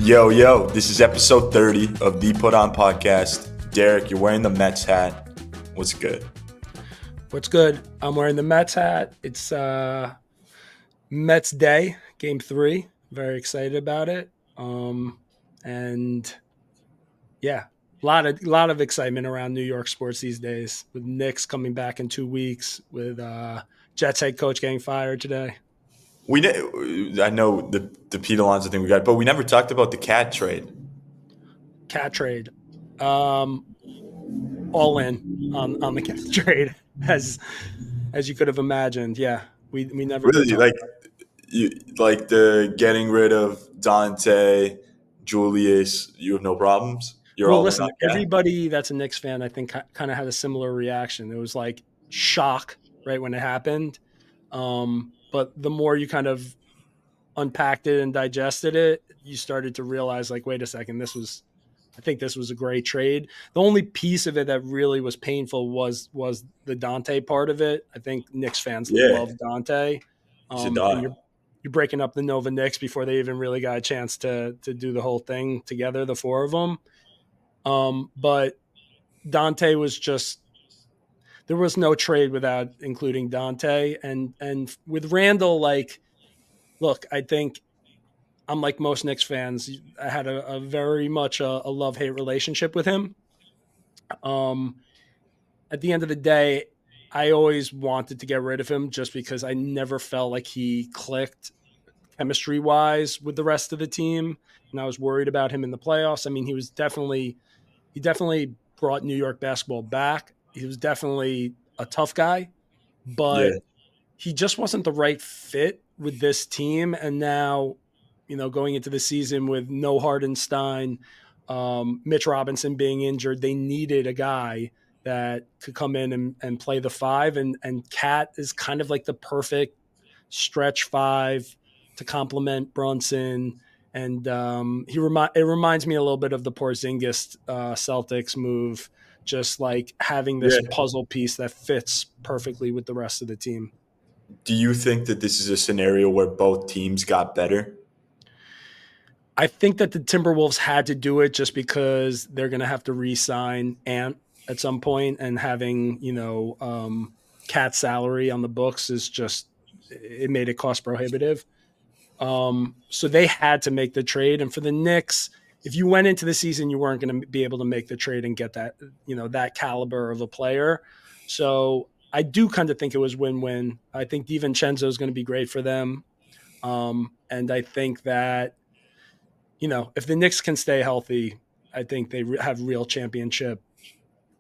Yo, this is episode 30 of the Put On Podcast. Derek, you're wearing the Mets hat. What's good? What's good? I'm wearing the Mets hat. It's Mets Day, Game 3. Very excited about it. And yeah, a lot of excitement around New York sports these days, with Knicks coming back in 2 weeks, with Jets head coach getting fired today. I know the Pete Alonso thing we got, but we never talked about the cat trade. Cat trade. All in on the cat trade, as you could have imagined. Yeah, we never did Really, talk. like the getting rid of Dante, Julius. You have no problems. You're Well, all in listen, on cat. everybody that's a Knicks fan, I think, kind of had a similar reaction. It was like shock, right, when it happened. But the more you kind of unpacked it and digested it, you started to realize, like, wait a second, I think this was a great trade. The only piece of it that really was painful was the Dante part of it. I think Knicks fans Yeah, love Dante. he's a And dog. you're breaking up the Nova Knicks before they even really got a chance to do the whole thing together, the four of them. But Dante was just, there was no trade without including Dante. And with Randall, like, look, I think I'm like most Knicks fans. I had a very much a love-hate relationship with him. Um, at the end of the day, I always wanted to get rid of him just because I never felt like he clicked chemistry wise with the rest of the team. And I was worried about him in the playoffs. I mean, he definitely brought New York basketball back. He was definitely a tough guy, Yeah, but he just wasn't the right fit with this team. And now, going into the season with no Hardenstein, Mitch Robinson being injured, they needed a guy that could come in and play the five. And Cat is kind of like the perfect stretch five to complement Brunson. And it reminds me a little bit of the Porzingis Celtics move, just like having this yeah. puzzle piece that fits perfectly with the rest of the team. Do you think that this is a scenario where both teams got better? I think that the Timberwolves had to do it just because they're going to have to re-sign Ant at some point, and having Cat's salary on the books is just, it made it cost prohibitive. So they had to make the trade. And for the Knicks, if you went into the season, you weren't going to be able to make the trade and get that, that caliber of a player. So I do kind of think it was win-win. I think DiVincenzo is going to be great for them. And I think that, if the Knicks can stay healthy, I think they have real championship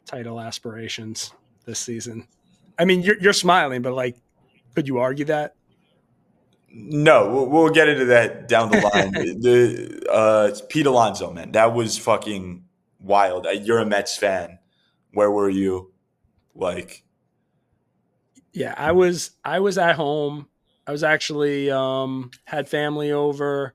title aspirations this season. I mean, you're smiling, but, like, could you argue that? No, we'll get into that down the line. It's Pete Alonso, man, that was fucking wild. You're a Mets fan. Where were you? Like, Yeah, I was at home. I was actually had family over,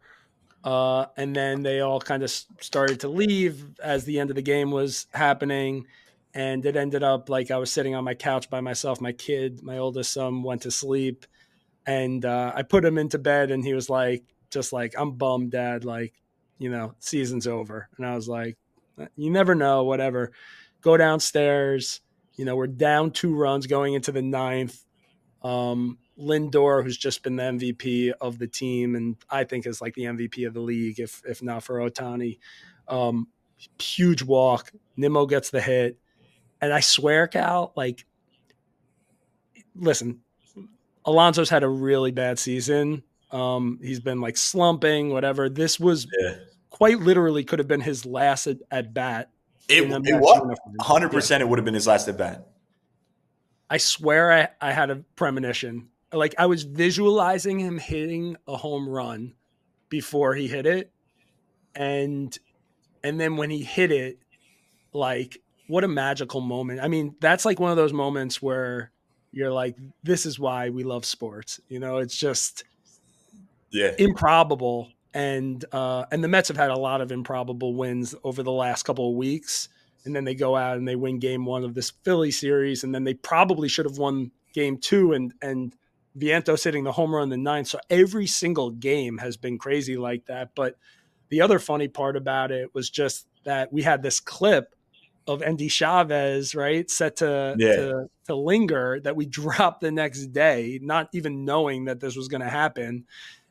and then they all kind of started to leave as the end of the game was happening, and it ended up like I was sitting on my couch by myself. My oldest son, went to sleep, and I put him into bed, and he was like, just like, "I'm bummed, Dad. Like, season's over." And I was like, "You never know. Whatever." Go downstairs. We're down 2 runs going into the ninth. Lindor, who's just been the MVP of the team, and I think is like the MVP of the league, if not for Ohtani. Um, Huge walk. Nimmo gets the hit, and I swear, Cal, like, listen, Alonso's had a really bad season. He's been like slumping, whatever. This was yeah, quite literally could have been his last at bat it in a it Mets was uniform. Yeah. 100%. It would have been his last at bat. I swear I had a premonition. Like, I was visualizing him hitting a home run before he hit it. And then when he hit it, like, what a magical moment. I mean, that's like one of those moments where you're like, this is why we love sports. It's just Yeah, improbable. And the Mets have had a lot of improbable wins over the last couple of weeks. And then they go out and they win game 1 of this Philly series, and then they probably should have won game 2, and Vientos hitting the home run in the ninth. So every single game has been crazy like that. But the other funny part about it was just that we had this clip of Andy Chavez, right, set Yeah, to linger that we dropped the next day, not even knowing that this was going to happen.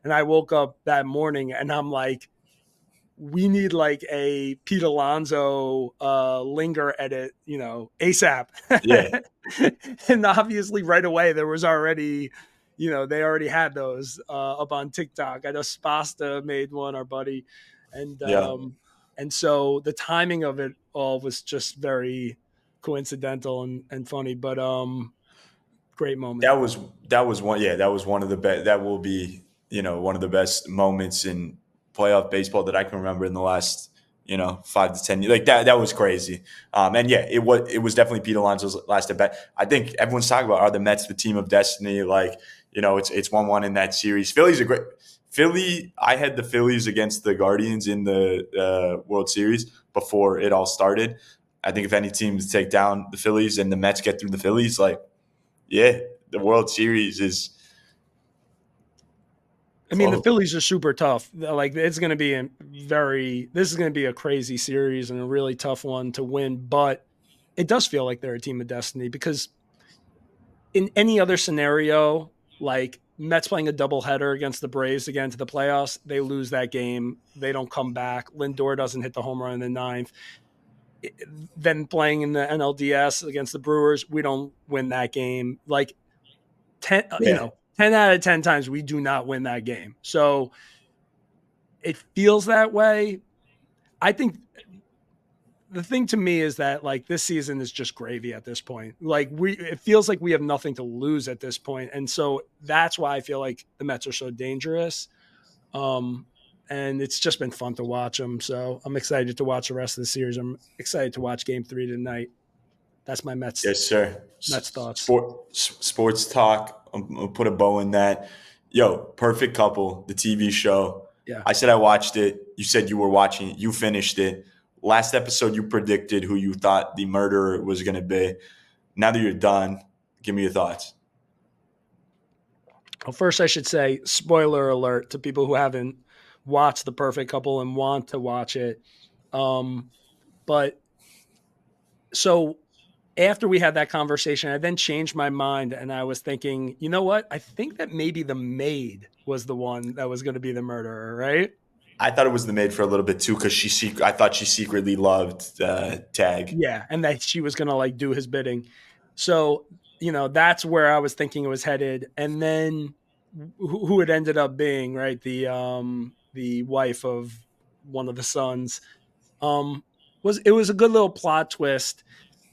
And I woke up that morning and I'm like, we need like a Pete Alonso linger edit, ASAP. yeah, And obviously, right away, there was already, they already had those up on TikTok. I know Spasta made one, our buddy, and yeah. um, and so the timing of it all was just very coincidental and funny, but great moment. That was that was one. Yeah, that was one of the best. That will be one of the best moments in playoff baseball that I can remember in the last 5 to 10 years. Like that was crazy. And yeah, it was definitely Pete Alonso's last at bat. I think everyone's talking about, are the Mets the team of destiny? Like it's 1-1 in that series. Philly's a great. Philly, I had the Phillies against the Guardians in the World Series before it all started. I think if any teams take down the Phillies and the Mets get through the Phillies, like, yeah, the World Series is I mean, the close. Phillies are super tough. Like it's going to be this is going to be a crazy series and a really tough one to win, but it does feel like they're a team of destiny because in any other scenario, like Mets playing a doubleheader against the Braves to get into the playoffs, they lose that game. They don't come back. Lindor doesn't hit the home run in the ninth. Then playing in the NLDS against the Brewers, we don't win that game. Like 10, Yeah. 10 out of 10 times we do not win that game. So it feels that way. I think the thing to me is that like this season is just gravy at this point. Like it feels like we have nothing to lose at this point, and so that's why I feel like the Mets are so dangerous. Um, and it's just been fun to watch them. So I'm excited to watch the rest of the series. I'm excited to watch Game 3 tonight. That's my Yes, sir. Mets thoughts. Sports talk. I'll put a bow in that. Yo, Perfect Couple, the TV show. Yeah. I said I watched it. You said you were watching it. You finished it. Last episode, you predicted who you thought the murderer was going to be. Now that you're done, give me your thoughts. Well, first I should say spoiler alert to people who haven't watched The Perfect Couple and want to watch it. But so after we had that conversation, I then changed my mind and I was thinking, you know what? I think that maybe the maid was the one that was going to be the murderer, right? I thought it was the maid for a little bit too, because I thought she secretly loved Tag. Yeah, and that she was going to like do his bidding. So, that's where I was thinking it was headed. And then who it ended up being, right? The wife of one of the sons. Um was a good little plot twist.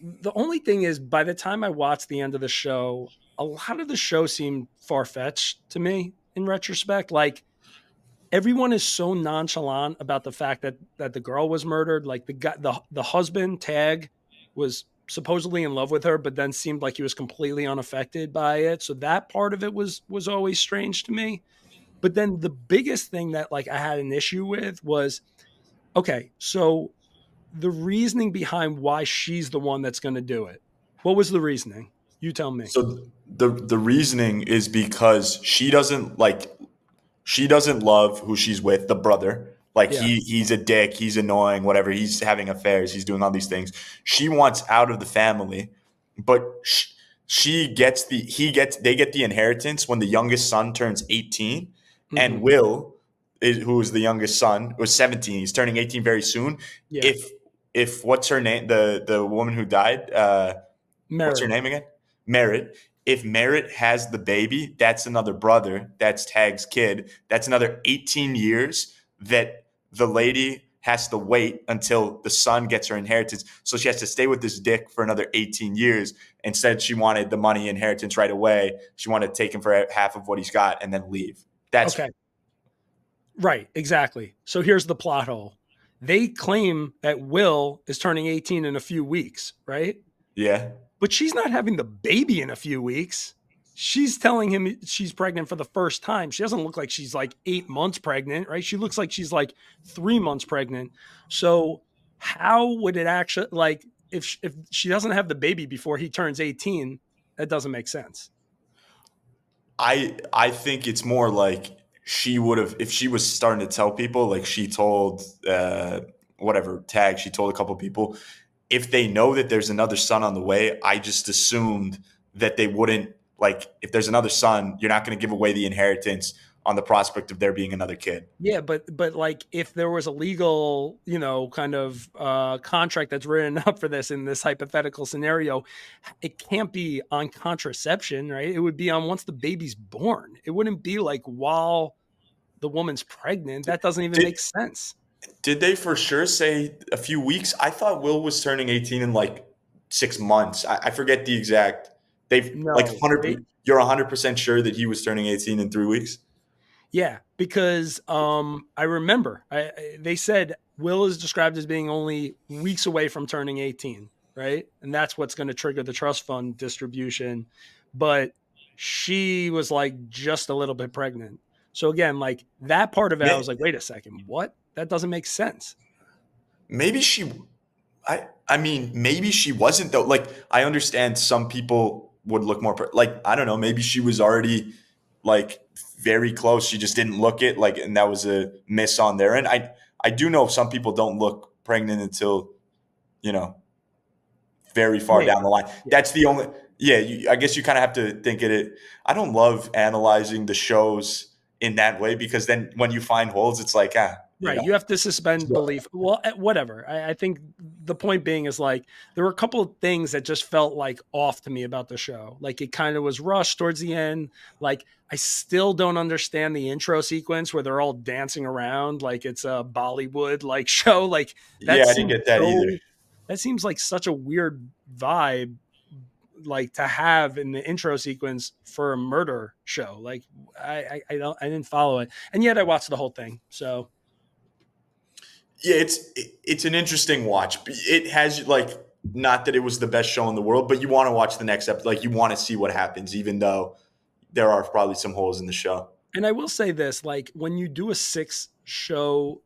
The only thing is, by the time I watched the end of the show, a lot of the show seemed far fetched to me in retrospect. Like everyone is so nonchalant about the fact that the girl was murdered. Like the guy, the husband Tag was supposedly in love with her, but then seemed like he was completely unaffected by it. So that part of it was always strange to me. But then the biggest thing that like I had an issue with was, okay, so the reasoning behind why she's the one that's going to do it. What was the reasoning? You tell me. So the reasoning is because she doesn't love who she's with, the brother. Like Yeah. he's a dick, he's annoying, whatever. He's having affairs, he's doing all these things. She wants out of the family, but they get the inheritance when the youngest son turns 18, and Hmm. who is the youngest son, was 17. He's turning 18 very soon. Yeah. If what's her name, the woman who died, what's her Merritt. name again? Merritt. If Merritt has the baby, that's another brother. That's Tag's kid. That's another 18 years that the lady has to wait until the son gets her inheritance. So she has to stay with this dick for another 18 years. Instead, she wanted the money inheritance right away. She wanted to take him for half of what he's got and then leave. That's Okay. Right. Exactly. So here's the plot hole. They claim that Will is turning 18 in a few weeks, right? yeah. But she's not having the baby in a few weeks. She's telling him she's pregnant for the first time. She doesn't look like she's like 8 months pregnant, right? She looks like she's like 3 months pregnant. So how would it actually like if she doesn't have the baby before he turns 18? That doesn't make sense. I think it's more like she would have, if she was starting to tell people, like she told whatever tag, she told a couple people, if they know that there's another son on the way, I just assumed that they wouldn't, like, if there's another son, you're not going to give away the inheritance on the prospect of there being another kid. Yeah, but like if there was a legal, kind of contract that's written up for this in this hypothetical scenario, it can't be on contraception, right? It would be on once the baby's born. It wouldn't be like while the woman's pregnant. That doesn't even Did make sense. did they for sure say a few weeks? I thought Will was turning 18 in like 6 months. I forget the exact. They've like No, they 100. You're 100% sure that he was turning 18 in 3 weeks. Yeah, because I remember they said Will is described as being only weeks away from turning 18, right? And that's what's going to trigger the trust fund distribution. But she was like just a little bit pregnant. So again, like that part of it, I was like, wait a second, what? That doesn't make sense. Maybe she. I mean, maybe she wasn't though. Like, I understand some people would look more like, I don't know. Maybe she was already like very close. She just didn't look it, like, and that was a miss on their end. I do know some people don't look pregnant until, you know, very far down Maybe. the line. Yeah. That's the only. Yeah, I guess you kind of have to think of it. I don't love analyzing the shows in that way, because then when you find holes, it's like, Right. You have to suspend So, belief. Well, whatever. I think the point being is like there were a couple of things that just felt like off to me about the show. Like it kind of was rushed towards the end. Like I still don't understand the intro sequence where they're all dancing around like it's a Bollywood like show. Like that yeah, I didn't seems get that either. so. That seems like such a weird vibe, like to have in the intro sequence for a murder show. Like I didn't follow it, and yet I watched the whole thing. So Yeah, it's an interesting watch. It has, like, not that it was the best show in the world, but you want to watch the next episode. Like, you want to see what happens, even though there are probably some holes in the show. And I will say this, like when you do a 6 show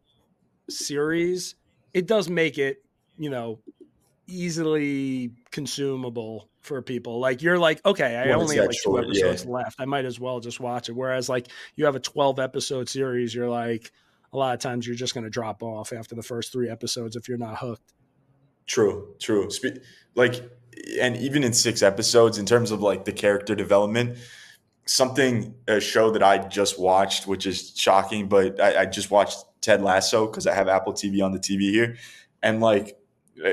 series, it does make it, you know, easily consumable for people. Like you're like, okay, I When it's only have that like two short, yeah, episodes left. I might as well just watch it. Whereas like you have a 12 episode series, you're like a lot of times you're just going to drop off after the first 3 episodes if you're not hooked. true, true. Like, and even in 6 episodes, in terms of like the character development, a show that I just watched, which is shocking, but I just watched Ted Lasso because I have Apple TV on the TV here, and like,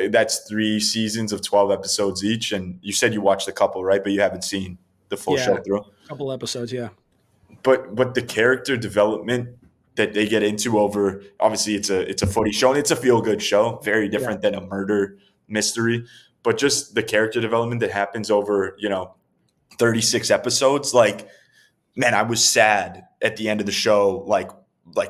that's 3 seasons of 12 episodes each. And you said you watched a couple, right? But you haven't seen the full Yeah, show through. a couple episodes, yeah. But the character development that they get into over, obviously it's a footy show and it's a feel good show, very Yeah. different than a murder mystery. But just the character development that happens over 36 episodes, like, man, I was sad at the end of the show, like,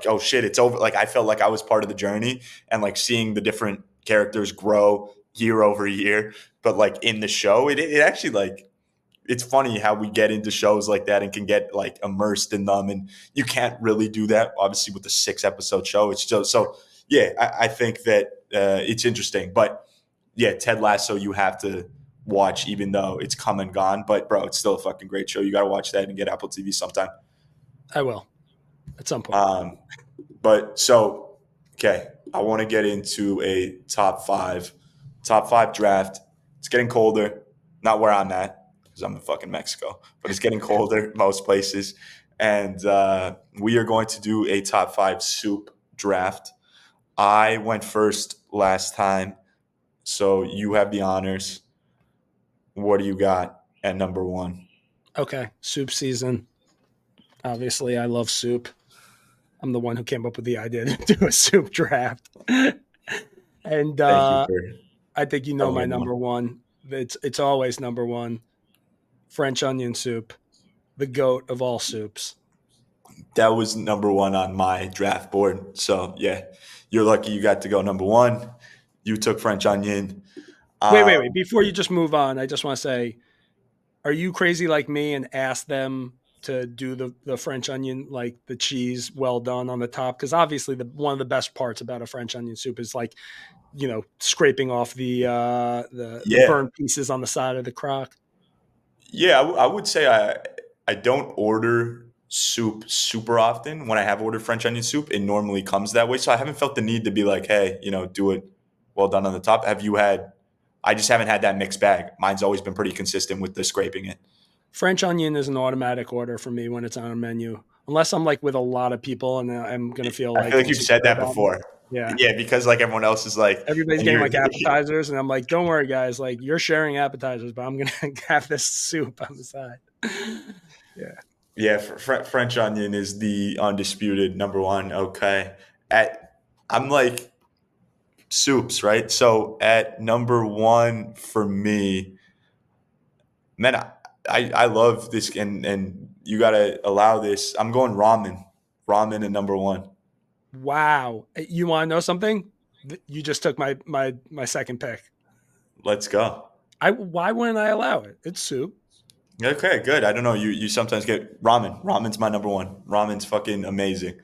oh shit, it's over. Like, I felt like I was part of the journey, and like seeing the different characters grow year over year. But like in the show, it actually, like, it's funny how we get into shows like that and can get like immersed in them, and you can't really do that obviously with a 6 episode show. It's just so, yeah, I think that it's interesting. But yeah, Ted Lasso you have to watch, even though it's come and gone. But bro, it's still a fucking great show. You got to watch that and get Apple TV sometime. I will at some point. Um, but so, okay, I want to get into a top five draft. It's getting colder. Not where I'm at because I'm in fucking Mexico, but it's getting colder most places, and we are going to do a top 5 soup draft. I went first last time, so you have the honors. What do you got at number one? Okay, soup season. Obviously, I love soup. I'm the one who came up with the idea to do a soup draft. And Thank you for I think you know telling my me more. number one. It's always number one. French onion soup, the goat of all soups. That was number one on my draft board. So yeah, you're lucky you got to go number one. You took French onion. Wait. Um, Before you just move on, I just want to say, are you crazy like me and ask them to do the French onion, like the cheese well done on the top? Because obviously, one of the best parts about a French onion soup is like scraping off the yeah, burnt pieces on the side of the crock. yeah. I would say I don't order soup super often. When I have ordered French onion soup, it normally comes that way. So I haven't felt the need to be like, hey, do it well done on the top. Have you had? I just haven't had that mixed bag. Mine's always been pretty consistent with the scraping it. French onion is an automatic order for me when it's on a menu, unless I'm like with a lot of people and I'm gonna feel I feel like like you've said insecure that about it. before. Yeah, Yeah, because like everyone else is like, everybody's and getting you're like appetizers, and I'm like, don't worry, guys. Like you're sharing appetizers, but I'm gonna have this soup on the side. Yeah. yeah, French onion is the undisputed number one. Okay, at I'm like soups, right? So at number one for me, man, I love this, and you gotta allow this. I'm going ramen, ramen at number one. Wow. You want to know something? You just took my second pick. Let's go. I Why wouldn't I allow it? It's soup. Okay, good. I don't know. You sometimes get ramen. Ramen's my number one. Ramen's fucking amazing.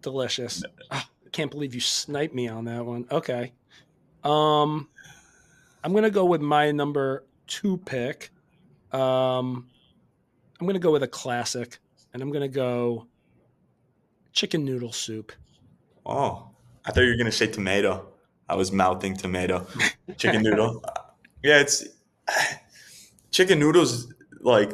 Delicious. Oh, I can't believe you sniped me on that one. Okay. Um, I'm gonna go with my number two pick. Um, I'm gonna go with a classic, and I'm gonna go chicken noodle soup. Oh, I thought you were gonna say tomato. I was mouthing tomato. Chicken noodle. Yeah, it's chicken noodles. Like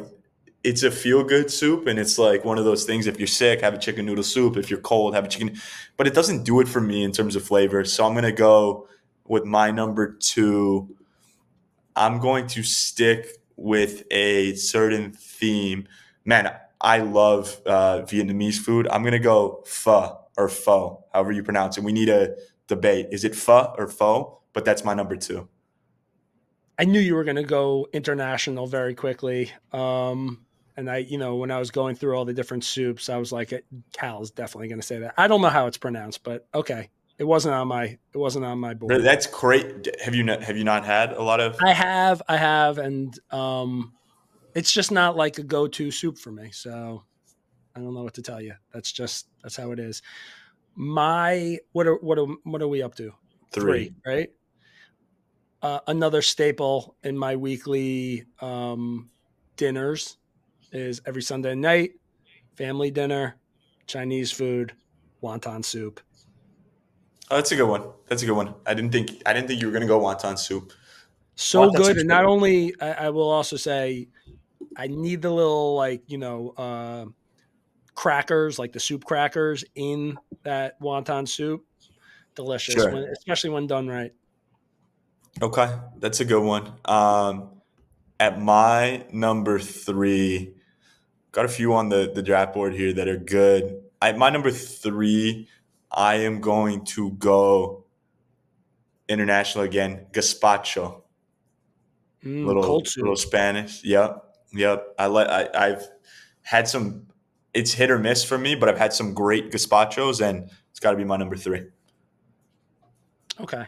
it's a feel good soup, and it's like one of those things. If you're sick, have a chicken noodle soup. If you're cold, have a chicken. But it doesn't do it for me in terms of flavor. So I'm gonna go with my number two. I'm going to stick with a certain theme. Man, I love Vietnamese food. I'm gonna go pho or pho, however you pronounce it. We need a debate. Is it pho or pho? But that's my number two. I knew you were gonna go international very quickly. And when I was going through all the different soups, I was like, Cal is definitely going to say that. I don't know how it's pronounced, but okay. It wasn't on my board. That's great. Have you not had a lot of? I have, and it's just not like a go-to soup for me. So I don't know what to tell you. That's how it is. What are we up to? Three, Three. right? Another staple in my weekly dinners is every Sunday night, family dinner, Chinese food, wonton soup. Oh, that's a good one. That's a good one. I didn't think you were gonna go wonton soup. So Wonton good. soup's And good. not only, I will also say, I need the little, like, crackers, like the soup crackers in that wonton soup. Delicious, Sure. especially when done right. Okay, that's a good one. At my number three, got a few on the draft board here that are good. At my number three, I am going to go international again. Gazpacho, Cold little soup. Spanish. Yep, yep. I've had some. It's hit or miss for me, but I've had some great gazpachos, and it's got to be my number three. Okay.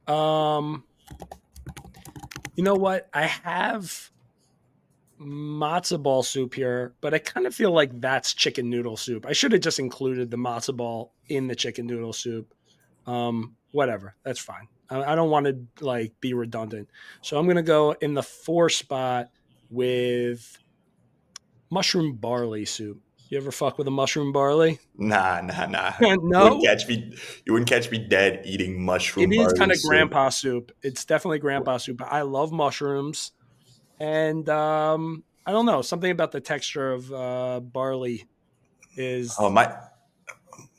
Um, you know what? I have matzo ball soup here, but I kind of feel like that's chicken noodle soup. I should have just included the matzo ball in the chicken noodle soup. Whatever, that's fine. I don't want to like be redundant, so I'm gonna go in the four spot with mushroom barley soup. You ever fuck with a mushroom barley? Nah, nah, nah. You wouldn't No, catch me. You wouldn't catch me dead eating it mushroom is kind barley of soup. grandpa soup. It's definitely grandpa soup. I love mushrooms, and I don't know, something about the texture of barley Oh is,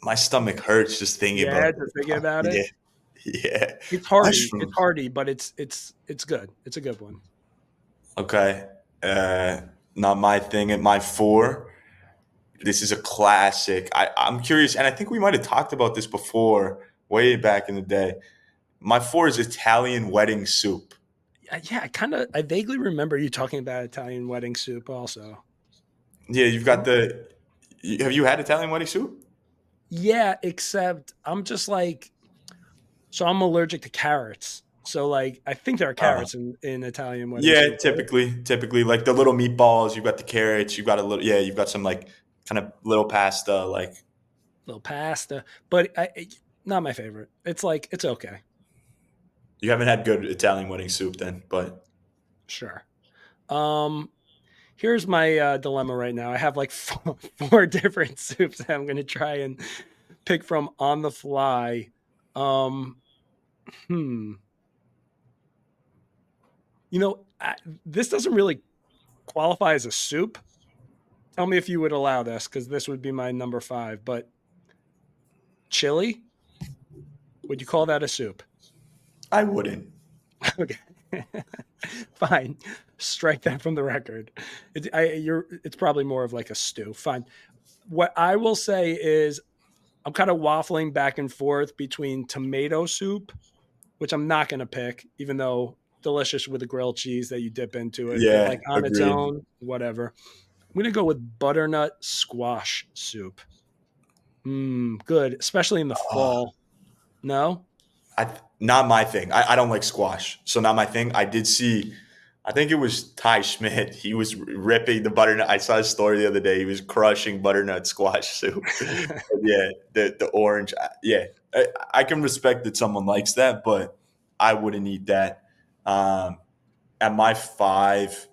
my stomach hurts just thinking yeah, about just it. thinking about it. Yeah, yeah. It's hearty. It's Mushrooms. hearty, but it's good. It's a good one. Okay. Not my thing. At my four, this is a classic. I'm curious, and I think we might have talked about this before, way back in the day. My four is Italian wedding soup. Yeah, I vaguely remember you talking about Italian wedding soup also. Yeah, you've got the. Have you had Italian wedding soup? Yeah, except I'm just like, so I'm allergic to carrots. So like I think there are Uh, carrots in Italian wedding yeah, soup, right? typically, like the little meatballs. You've got the carrots. You've got a little. Yeah, you've got some like kind of little pasta. Like Little pasta, but not my favorite. It's like it's okay. you haven't had good Italian wedding soup then, but Sure. Um Here's my dilemma right now. I have like four different soups that I'm going to try and pick from on the fly. Um, hmm. You know, this doesn't really qualify as a soup. Tell me if you would allow this, because this would be my number five. But chili, would you call that a soup? I wouldn't. Okay, fine. Strike that from the record. It's probably more of like a stew. Fine. What I will say is I'm kind of waffling back and forth between tomato soup, which I'm not going to pick, even though delicious with the grilled cheese that you dip into it. But like Yeah, on its agreed. own, whatever. I'm going to go with butternut squash soup. Good, especially in the Oh, fall. No? not my thing. I don't like squash, so not my thing. I did see, I think it was Ty Schmidt. He was ripping the butternut. I saw his story the other day. He was crushing butternut squash soup. But yeah, the orange. Yeah, I can respect that someone likes that, but I wouldn't eat that. Um, at my five,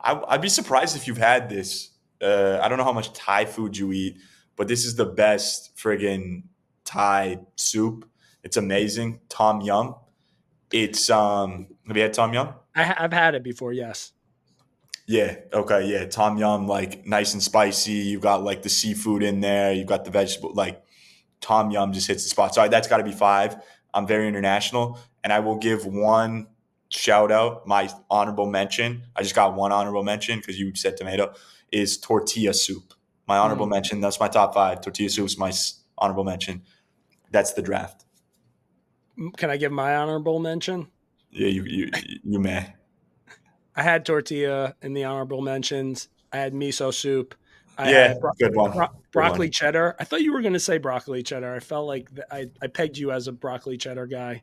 I'd be surprised if you've had this. I don't know how much Thai food you eat, but this is the best friggin' Thai soup. It's amazing. Tom Yum. It's have you had Tom Yum? I've had it before, yes. Yeah. Okay. Yeah. Tom Yum, like nice and spicy. You've got like the seafood in there. You've got the vegetable. Like Tom Yum just hits the spot. So that's got to be five. I'm very international, and I will give one shout out. My honorable mention. I just got one honorable mention because you said tomato. Is tortilla soup. My honorable Mm. mention. That's my top five. Tortilla soup is my honorable mention. That's the draft. Can I give my honorable mention? Yeah, you may. I had tortilla in the honorable mentions. I had miso soup. I Yeah, had good one. Good broccoli one. cheddar. I thought you were going to say broccoli cheddar. I felt like I pegged you as a broccoli cheddar guy.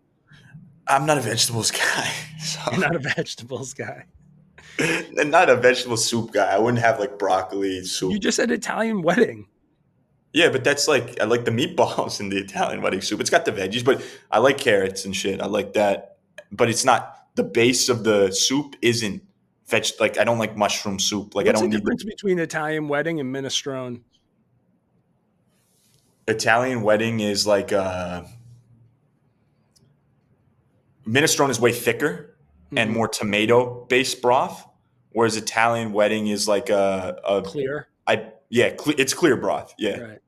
I'm not a vegetables guy, You're so not a vegetables guy. and not a vegetable soup guy. I wouldn't have like broccoli You soup. just said Italian wedding. Yeah, but that's like I like the meatballs in the Italian wedding soup. It's got the veggies, but I like carrots and shit. I like that, but it's not the base of the soup isn't veg. Like I don't like mushroom soup. Like I What's the don't need the difference between Italian wedding and minestrone? Italian wedding is like minestrone is way thicker and Hmm. more tomato based broth, whereas Italian wedding is like a Clear. I yeah, it's clear broth. Yeah. Right.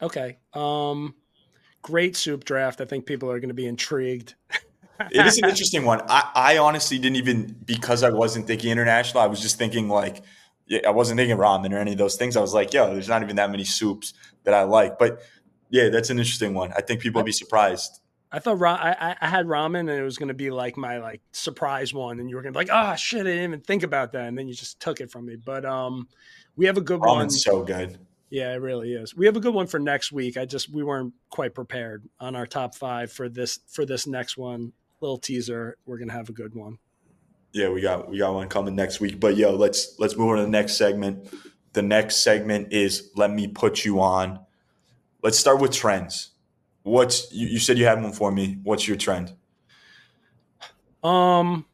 Okay. Great soup draft. I think people are going to be intrigued. It is an interesting one. I honestly didn't even because I wasn't thinking international. I was just thinking like, yeah, I wasn't thinking ramen or any of those things. I was like, yo, there's not even that many soups that I like. But yeah, that's an interesting one. I think people I, will be surprised. I thought I had ramen and it was going to be like my like surprise one, and you were going to be like, oh shit, I didn't even think about that, and then you just took it from me. But we have a good Ramen's one. so good. Yeah, it really is. We have a good one for next week. We weren't quite prepared on our top five for this next one. Little teaser. We're going to have a good one. Yeah, we got one coming next week. But yo, let's move on to the next segment. The next segment is let me put you on. Let's start with trends. What's you said you had one for me. What's your trend? Um,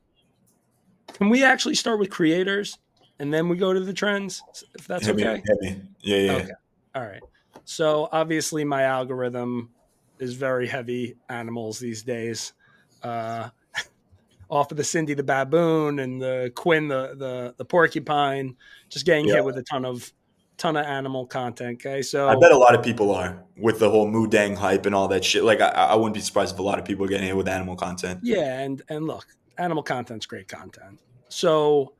can we actually start with creators and then we go to the trends, if that's okay? Hit me. Yeah, yeah. Okay. All right. So obviously my algorithm is very heavy animals these days. Uh, off of the Cindy the baboon and the Quinn the porcupine, just getting Yeah. hit with a ton of animal content. Okay, I so bet a lot of people are with the whole Mudang hype and all that shit. Like, I wouldn't be surprised if a lot of people are getting hit with animal content. yeah, and look, animal content's great content. So,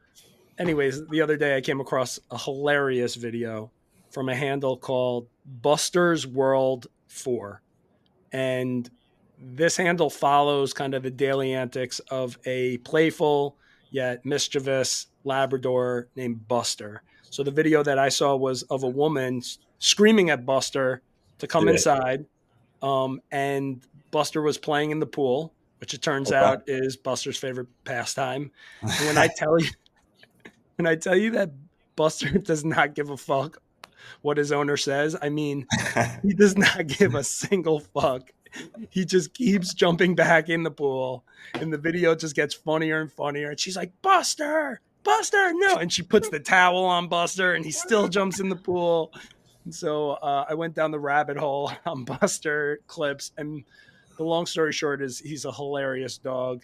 anyways, the other day I came across a hilarious video from a handle called Buster's World 4. And this handle follows kind of the daily antics of a playful yet mischievous labrador named Buster. So the video that I saw was of a woman screaming at Buster to come Yeah. inside, and Buster was playing in the pool, which it turns Okay. out is Buster's favorite pastime. And when I tell you that Buster does not give a fuck what his owner says, I mean, he does not give a single fuck. He just keeps jumping back in the pool, and the video just gets funnier and funnier. And she's like, Buster, Buster, no. And she puts the towel on Buster and he still jumps in the pool. And so I went down the rabbit hole on Buster clips. And the long story short is he's a hilarious dog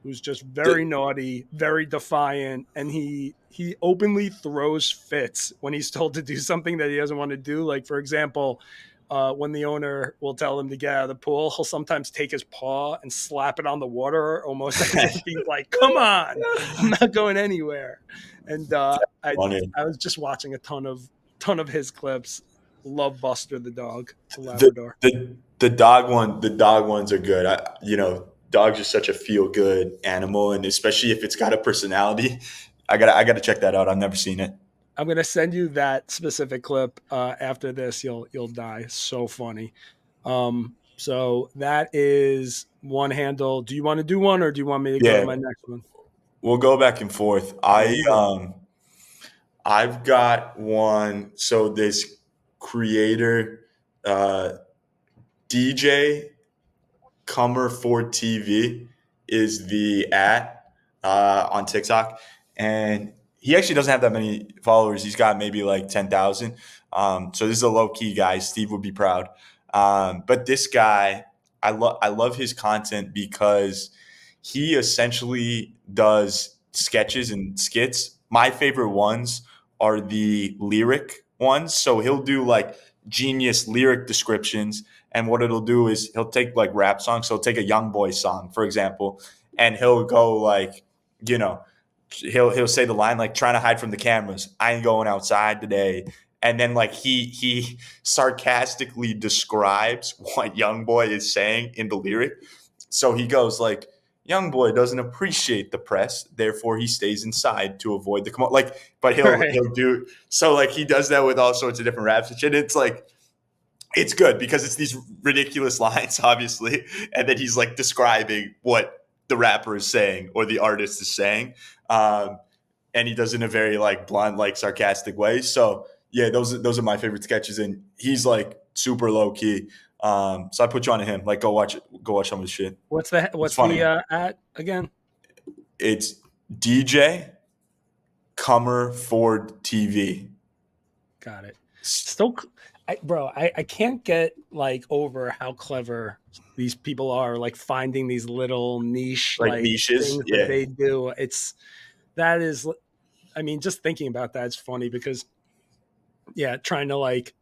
who's just very The, naughty, very defiant, and he openly throws fits when he's told to do something that he doesn't want to do. Like for example, when the owner will tell him to get out of the pool, he'll sometimes take his paw and slap it on the water, almost as if he's like, "Come on, I'm not going anywhere." And funny. I was just watching a ton of his clips. Love Buster the dog, the The, Labrador. the dog ones are good. Dogs are such a feel good animal, and especially if it's got a personality. I gotta check that out. I've never seen it. I'm gonna send you that specific clip after this. You'll die. So funny. So that is one handle. Do you want to do one, or do you want me to go to Yeah, my next one? we'll go back and forth. Yeah, you go. I've got one. So this creator, uh, DJ Comerford TV is the on TikTok, and he actually doesn't have that many followers. He's got maybe like 10,000. So this is a low key guy. Steve would be proud. But this guy, I love his content because he essentially does sketches and skits. My favorite ones are the lyric ones. So he'll do like genius lyric descriptions, and what it'll do is he'll take like rap songs. So he'll take a young boy song, for example, and he'll go like, you know, he'll say the line like trying to hide from the cameras. I ain't going outside today. And then like he sarcastically describes what young boy is saying in the lyric. So he goes like, young boy doesn't appreciate the press, therefore he stays inside to avoid the like. But Right, he'll do so like he does that with all sorts of different raps and shit. It's like it's good because it's these ridiculous lines, obviously, and then he's like describing what the rapper is saying or the artist is saying, um, and he does it in a very like blunt, like sarcastic way. So yeah, those are my favorite sketches, and he's like super low key. So I put you on to him. Like go watch some of his shit. It's what's the funny. at again? It's DJ Comer Ford TV. Got it. Still, bro, I can't get like over how clever these people are. Like finding these little niche Like like niches. things that Yeah. they do. It's that is. I mean, just thinking about that is funny because yeah, trying to like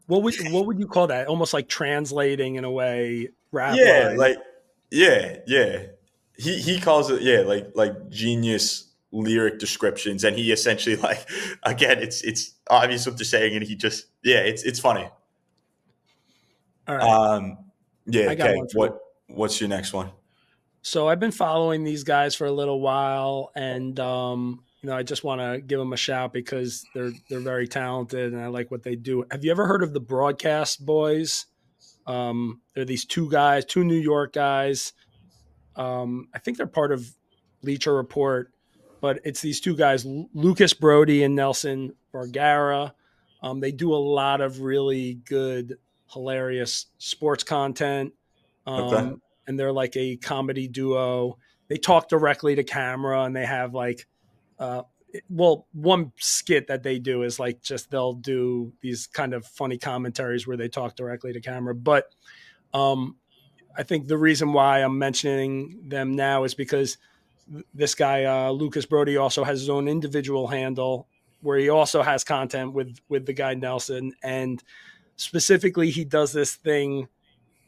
what would you call that? Almost like translating in a way rap Yeah, lines. like yeah. He calls it like genius lyric descriptions, and he essentially like again it's obvious what they're saying, and he just it's funny. All right, Um, yeah, I got okay. one for you. What's your next one? So I've been following these guys for a little while, and I just want to give them a shout because they're very talented, and I like what they do. Have you ever heard of the Broadcast Boys? They're these two guys, two New York guys. I think they're part of Bleacher Report, but it's these two guys, Lucas Brody and Nelson Vergara. They do a lot of really good, hilarious sports content, Okay, and they're like a comedy duo. They talk directly to camera, and they have like, uh, one skit that they do is like just they'll do these kind of funny commentaries where they talk directly to camera, but um, I think the reason why I'm mentioning them now is because this guy Lucas Brody also has his own individual handle where he also has content with the guy Nelson, and specifically he does this thing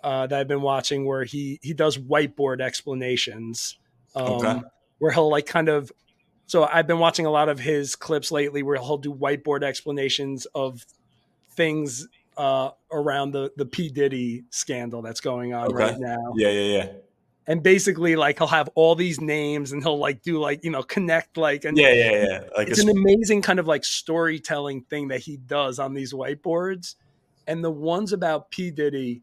that I've been watching where he does whiteboard explanations, okay, where he'll like kind of. So I've been watching a lot of his clips lately where he'll do whiteboard explanations of things around the P Diddy scandal that's going on right okay. now, Yeah. and basically like he'll have all these names and he'll like do like connect like, and Yeah. Like it's an amazing kind of like storytelling thing that he does on these whiteboards, and the ones about P Diddy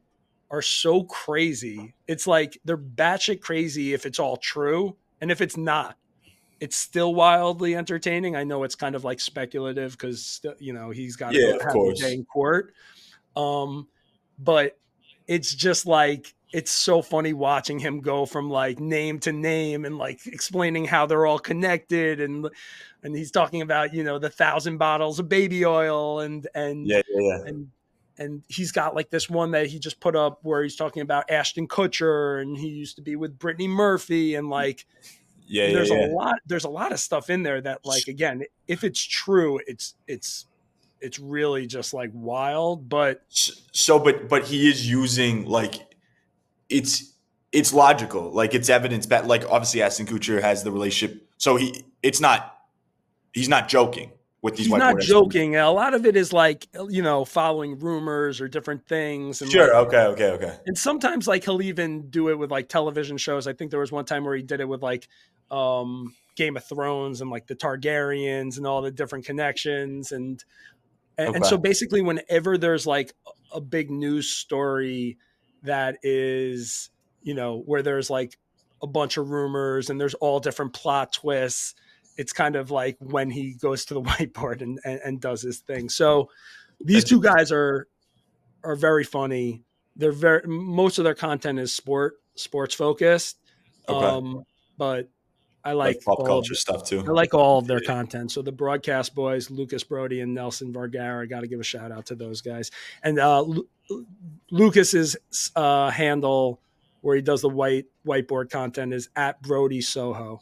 are so crazy. It's like they're batshit crazy if it's all true, and if it's not, it's still wildly entertaining. I know it's kind of like speculative because he's got to yeah, go of have his day course. in court, um, but it's just like it's so funny watching him go from like name to name and like explaining how they're all connected, and he's talking about, you know, the 1,000 bottles of baby oil, Yeah, yeah, yeah. and and he's got like this one that he just put up where he's talking about Ashton Kutcher, and he used to be with Brittany Murphy, and like Yeah, yeah, yeah. there's a lot of stuff in there that, like, again, if it's true, it's really just like wild. But So, but he is using like it's it's logical, like it's evidence that like obviously Aston Kutcher has the relationship, so he's not joking with these he's not whiteboard experts. joking. A lot of it is like, you know, following rumors or different things, and Sure. like, Okay. Okay. Okay. and sometimes like he'll even do it with like television shows. I think there was one time where he did it with like Game of Thrones and like the Targaryens and all the different connections, and Okay. so basically whenever there's like a big news story that is, you know, where there's like a bunch of rumors and there's all different plot twists, it's kind of like when he goes to the whiteboard and does his thing. So these That's two interesting. guys are very funny. They're very, most of their content is sports focused. Okay. But I Like like pop all of culture the, stuff I too. like all of their content. So the broadcast boys, Lucas Brody and Nelson Vergara, I got to give a shout out to those guys. And Lucas's handle where he does the whiteboard content is at Brody Soho.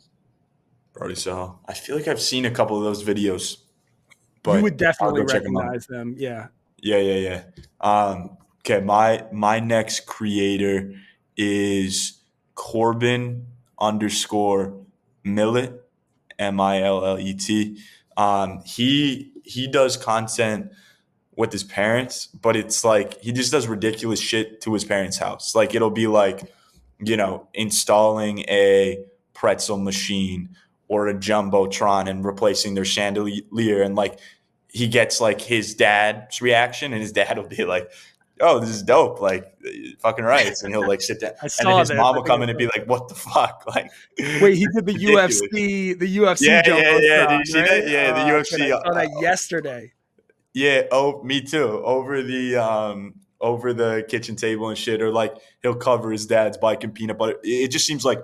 Brody so I feel like I've seen a couple of those videos, You would but I'll definitely go check them out. recognize them. Yeah. Yeah, yeah, yeah. Okay, my next creator is Corbin underscore Millet, Millet. He does content with his parents, but it's like he just does ridiculous shit to his parents' house. Like it'll be like, installing a pretzel machine or a jumbotron and replacing their chandelier, and like he gets like his dad's reaction, and his dad will be like, "Oh, this is dope! Like, fucking rights," and he'll like sit down, I and then saw his this. mom I will think come it's in and be so, like, "What the fuck?" Like, wait, this he is did ridiculous. The UFC Yeah, yeah, yeah. Did jumbotron, you see right? that? Yeah, the Oh shit, I UFC. saw that yesterday. Yeah, oh, me too. Over the kitchen table and shit, or like he'll cover his dad's bike in peanut butter. It just seems like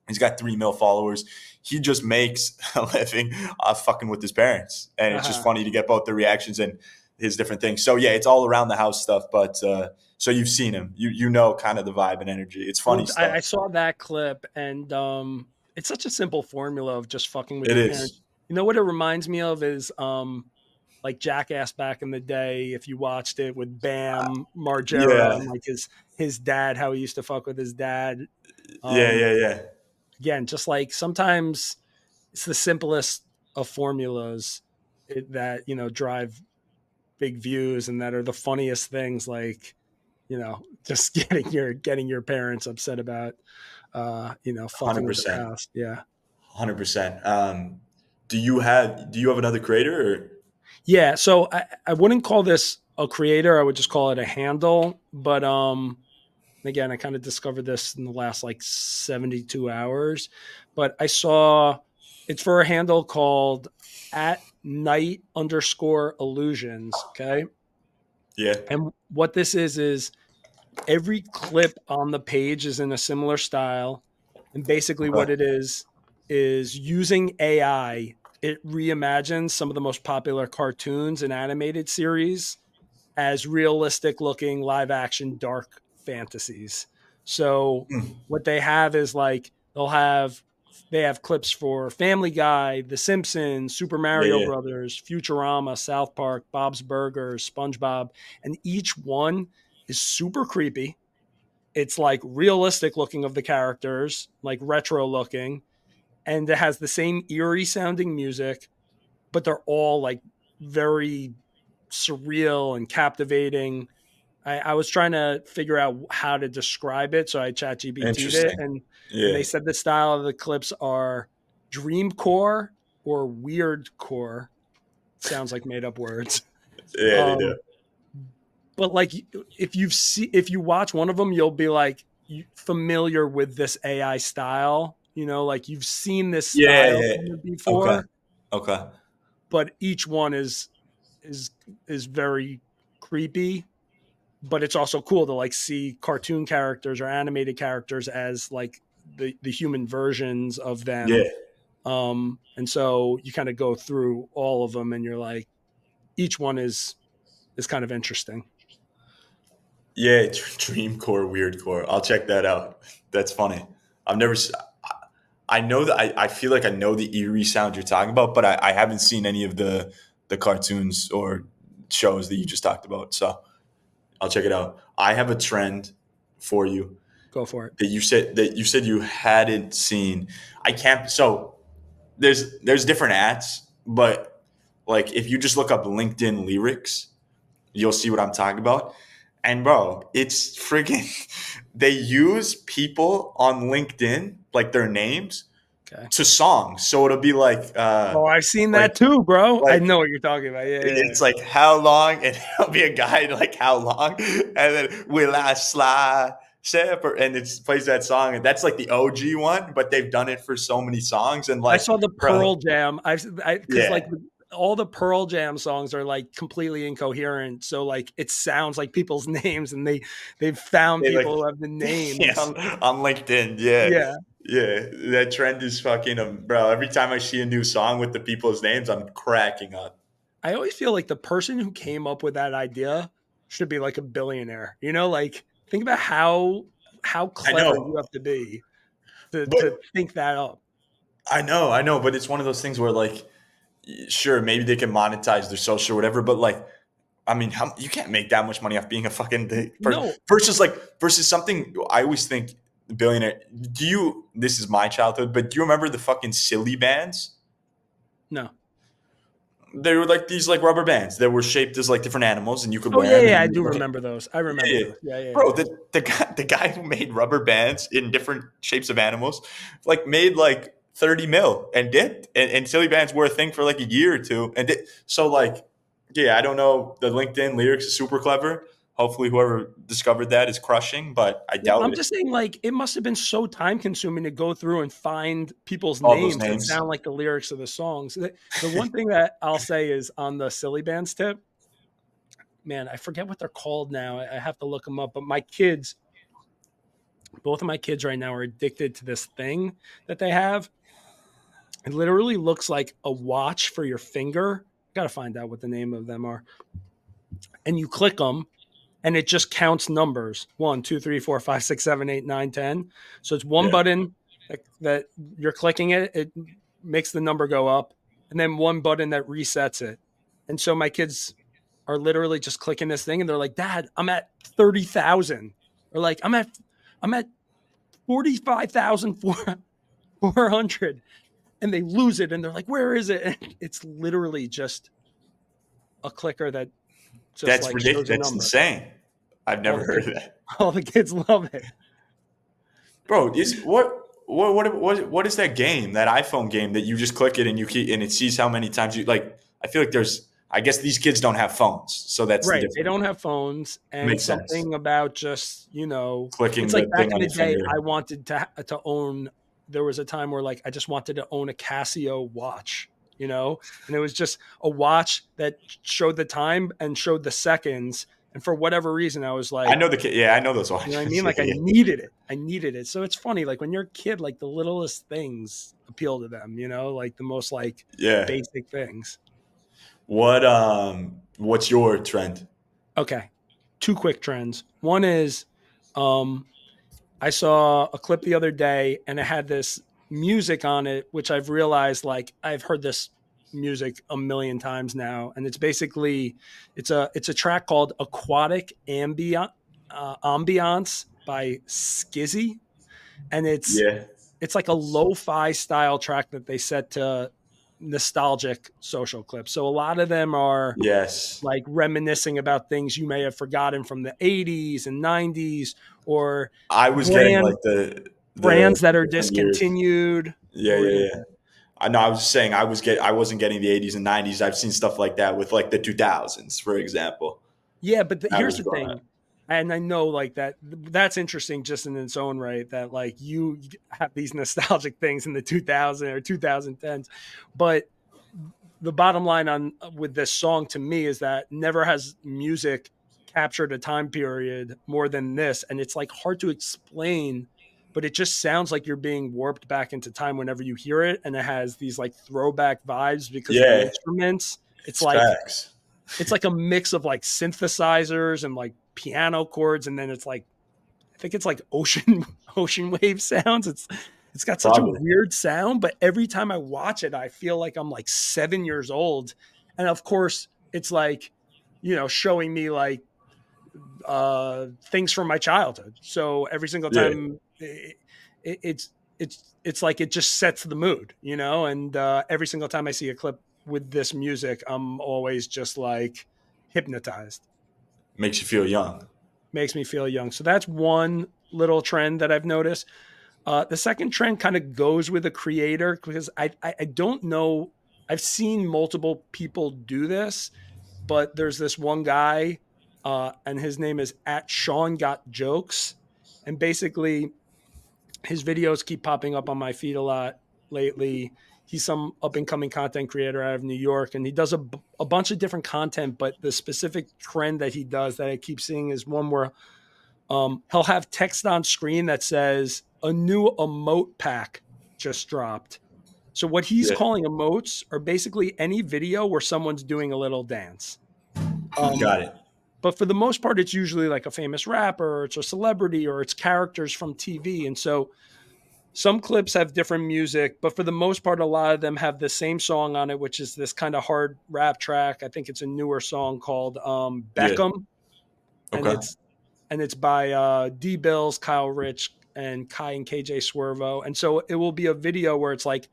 he's got 3 mil followers. He just makes a living fucking with his parents, and it's just Uh-huh. funny to get both the reactions and his different things. So yeah, it's all around the house stuff. But so you've seen him, you know kind of the vibe and energy. It's Well, funny stuff. I saw that clip, and it's such a simple formula of just fucking with It your parents. is. You know what it reminds me of is like Jackass back in the day. If you watched it with Bam Margera and Yeah, like his dad, how he used to fuck with his dad. yeah, Um, yeah, yeah. Again, just like sometimes it's the simplest of formulas that, you know, drive big views and that are the funniest things. Like, you know, just getting your parents upset about you know, fucking Hundred with their percent, house. Yeah. 100%. Do you have another creator? Or? Yeah. So I wouldn't call this a creator. I would just call it a handle. But again, I kind of discovered this in the last like 72 hours. But I saw it's for a handle called at night underscore illusions. Okay. Yeah. And what this is every clip on the page is in a similar style. And basically what Okay. it is using AI, it reimagines some of the most popular cartoons and animated series as realistic looking live action dark fantasies. So Hmm. what they have is like they have clips for Family Guy, The Simpsons, Super Yeah, Mario yeah. Brothers, Futurama, South Park, Bob's Burgers, SpongeBob, and each one is super creepy. It's like realistic looking of the characters, like retro looking, and it has the same eerie sounding music, but they're all like very surreal and captivating. I was trying to figure out how to describe it, so I chat GBT'd it, Interesting. and Yeah. they said the style of the clips are dreamcore or weirdcore. Sounds like made up words. Yeah, they do. Um, but like if you watch one of them, you'll be like familiar with this AI style. You know, like you've seen this Yeah, style yeah. Okay. before, Okay. but each one is is very creepy. but it's also cool to like see cartoon characters or animated characters as like the human versions of Yeah. them. And so you kind of go through all of them and you're like, each one is kind of interesting. Yeah, Dreamcore, Weirdcore. I'll check that out. That's funny. I've never. I know that I feel like I know the eerie sound you're talking about, but I haven't seen any of the cartoons or shows that you just talked about. So I'll check it out. I have a trend for you Go for it. that you said you hadn't seen. I can't. So there's different ads, but like if you just look up LinkedIn lyrics, you'll see what I'm talking about. And bro, it's friggin' they use people on LinkedIn, like their names, Okay. to songs. So it'll be Oh, I've seen like that too, bro. I like know what you're talking about. Yeah, yeah, yeah. it's like how long, and it'll be a guy like how long, and then will I slide shepherd, and it plays that song, and that's like the OG one, but they've done it for so many songs, and I like, saw the bro, Pearl Jam. Because like yeah, all the Pearl Jam songs are like completely incoherent. So like it sounds like people's names, and they've found they like people who have the yeah, names. on LinkedIn, yeah. Yeah, Yeah, that trend is fucking bro. Every time I see a new song with the people's names, I'm cracking up. I always feel like the person who came up with that idea should be like a billionaire. You know, like think about how I clever you know, have to be but to think that up. I know, but it's one of those things where like, sure, maybe they can monetize their social or whatever, but like, I mean, you can't make that much money off being a fucking person No, versus something. I always think the billionaire. Do you? This is my childhood, but do you remember the fucking silly bands? no. They were like these like rubber bands that were shaped as like different animals, and you could Oh wear yeah, them. yeah, And I you do look at, remember those. I remember yeah, yeah. those. Yeah, yeah, Bro, yeah. the guy who made rubber bands in different shapes of animals, like made like 30 mil and dipped, and silly bands were a thing for like a year or two, and so like, yeah, I don't know. The LinkedIn lyrics is super clever. Hopefully, whoever discovered that is crushing, but I Yeah, doubt I'm it. just saying, like, it must have been so time consuming to go through and find people's All those names that names. sound like the lyrics of the songs. The one thing that I'll say is on the silly bands tip, man, I forget what they're called now. I have to look them up. But my kids, both of my kids right now are addicted to this thing that they have. It literally looks like a watch for your finger. Got to find out what the name of them are. And you click them and it just counts numbers 1, 2, 3, 4, 5, 6, 7, 8, 9, 10. So it's one Yeah, button that you're clicking it makes the number go up, and then one button that resets it. And so my kids are literally just clicking this thing and they're like, Dad, I'm at 30,000. Or like, I'm at 45,400. And they lose it and they're like, where is it? And it's literally just a clicker that just that's like ridiculous. shows a That's number. insane. I've All never the heard kids, of that. all the kids love it. Bro, is what is that game? That iPhone game that you just click it and you keep and it sees how many times you like. I feel like there's. I guess these kids don't have phones, so that's the Right. They difference. don't have phones, and Makes sense. something about just, Clicking it's like the back thing in on the your day, finger. I wanted to own, there was a time where like I just wanted to own a Casio watch, and it was just a watch that showed the time and showed the seconds. And for whatever reason, I was I like, know the kid. Yeah, I know those you know what I watches. mean? Yeah, Like I yeah, needed it. I needed it. So it's funny, like when you're a kid, like the littlest things appeal to them, like the most like yeah. basic things. What's your trend? Okay. Two quick trends. One is um I saw a clip the other day and it had this music on it, which I've realized like I've heard this music a million times now. And it's basically it's a track called Aquatic Ambience by Scizzie. And Yeah. it's like a lo-fi style track that they set to nostalgic social clips. So a lot of them are Yes. like reminiscing about things you may have forgotten from the 80s and 90s, or I was getting brand like the brands that are different years. discontinued. Yeah, What were you yeah, gonna yeah. say? I know. I was just saying I wasn't getting the 80s and 90s. I've seen stuff like that with like the 2000s, for example. Yeah, but I here's was the growing up. thing, and I know like that's interesting just in its own right, that like you have these nostalgic things in the 2000 or 2010s, but the bottom line on with this song to me is that never has music captured a time period more than this, and it's like hard to explain, but it just sounds like you're being warped back into time whenever you hear it, and it has these like throwback vibes because of the Yeah, instruments. it's facts. It's like a mix of like synthesizers and like piano chords, and then it's like I think it's like ocean ocean wave sounds. It's got such a Probably. weird sound, but every time I watch it, I feel like I'm like 7 years old. And of course, it's like, showing me like things from my childhood. So every single Yeah, time it's like it just sets the mood, and every single time I see a clip with this music, I'm always just like hypnotized. makes you feel young. Makes me feel young. So that's one little trend that I've noticed. The second trend kind of goes with the creator because I don't know. I've seen multiple people do this, but there's this one guy, and his name is at Shaungotjokes, and basically his videos keep popping up on my feed a lot lately. He's some up and coming content creator out of New York, and he does a bunch of different content. But the specific trend that he does that I keep seeing is one where he'll have text on screen that says a new emote pack just dropped. So what he's Yeah, calling emotes are basically any video where someone's doing a little dance. Um, got it. but for the most part, it's usually like a famous rapper, or it's a celebrity, or it's characters from TV. And so some clips have different music, but for the most part, a lot of them have the same song on it, which is this kind of hard rap track. I think it's a newer song called Yeah. Beckham, and Okay. it's by D Bills, Kyle Rich, and Kai and KJ Swervo. And so it will be a video where it's like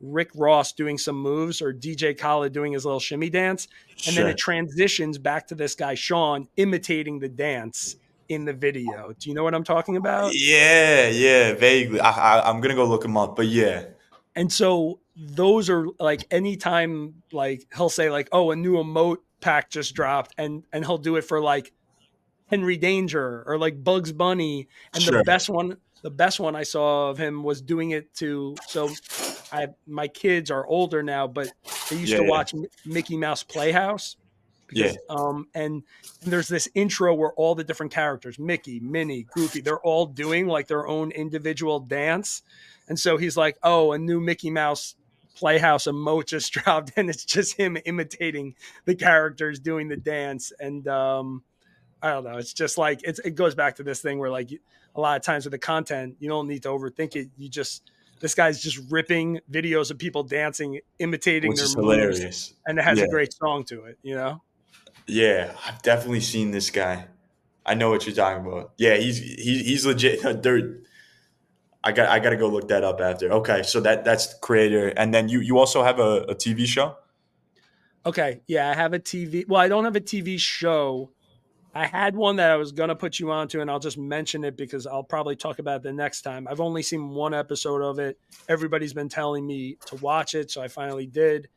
Rick Ross doing some moves or DJ Khaled doing his little shimmy dance, and then it Sure. transitions back to this guy Sean imitating the dance in the video. Do you know what I'm talking about? Yeah, yeah, vaguely. I'm gonna go look him up, but yeah, And so those are like anytime like he'll say like, oh, a new emote pack just dropped, and he'll do it for like Henry Danger or like Bugs Bunny. And sure. the best one I saw of him was doing it to, so my kids are older now, but they used Yeah, to yeah, watch Mickey Mouse Playhouse yeah, because and there's this intro where all the different characters, Mickey, Minnie, Goofy, they're all doing like their own individual dance. And so he's like, "Oh, a new Mickey Mouse Playhouse emote just dropped," and it's just him imitating the characters doing the dance. And I don't know. It's just like it goes back to this thing where like a lot of times with the content, you don't need to overthink it. You just this guy's just ripping videos of people dancing, imitating which their is moves, hilarious. and it has Yeah, a great song to it. yeah, I've definitely seen this guy. I know what you're talking about. Yeah, he's legit. Dude, I gotta go look that up after. Okay, so that's the creator, and then you also have a TV show. Okay, yeah, I have a TV. Well, I don't have a TV show. I had one that I was gonna put you onto, and I'll just mention it because I'll probably talk about it the next time. I've only seen one episode of it. Everybody's been telling me to watch it, so I finally did.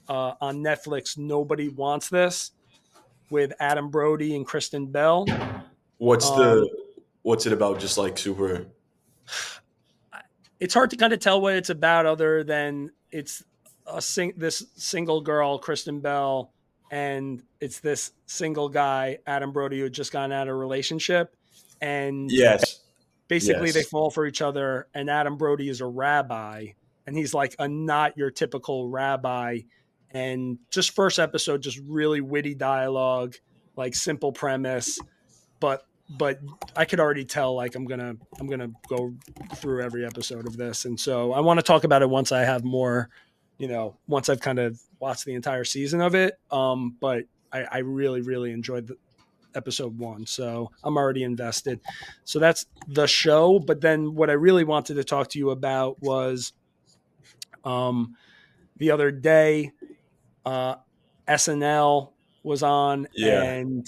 On Netflix, Nobody Wants This with Adam Brody and Kristen Bell. What's Um, the what's it about? Just like super. it's hard to kind of tell what it's about, other than it's this single girl, Kristen Bell, and it's this single guy, Adam Brody, who had just gotten out of a relationship, and Yes, basically they yes, fall for each other. And Adam Brody is a rabbi, and he's like a not your typical rabbi. And just first episode, just really witty dialogue, like simple premise, but I could already tell like I'm gonna go through every episode of this, and so I want to talk about it once I have more, once I've kind of watched the entire season of it. But I really really enjoyed the episode one, so I'm already invested. So that's the show. But then what I really wanted to talk to you about was um the other day, uh SNL was on, yeah. and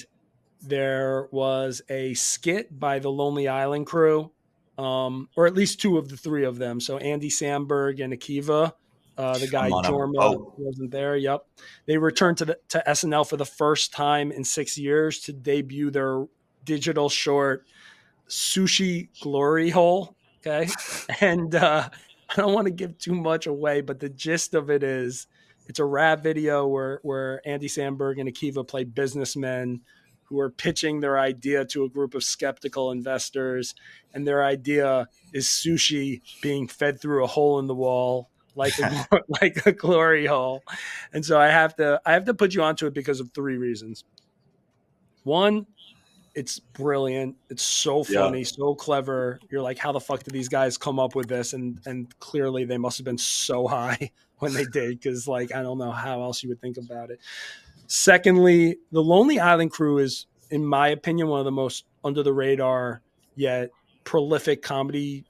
there was a skit by the Lonely Island crew, or at least two of the three of them. So Andy Samberg and Akiva, the I'm guy on a Jorma boat. wasn't there. Yep, they returned to SNL for the first time in 6 years to debut their digital short Sushi Glory Hole. Okay. And I don't want to give too much away, but the gist of it is it's a rap video where Andy Samberg and Akiva play businessmen who are pitching their idea to a group of skeptical investors, and their idea is sushi being fed through a hole in the wall like a like a glory hole. And so I have to put you onto it because of three reasons. One, it's brilliant. It's so Yeah, funny, so clever. You're like, how the fuck did these guys come up with this? And clearly they must have been so high when they did, because like I don't know how else you would think about it. Secondly, the Lonely Island crew is, in my opinion, one of the most under the radar yet prolific comedy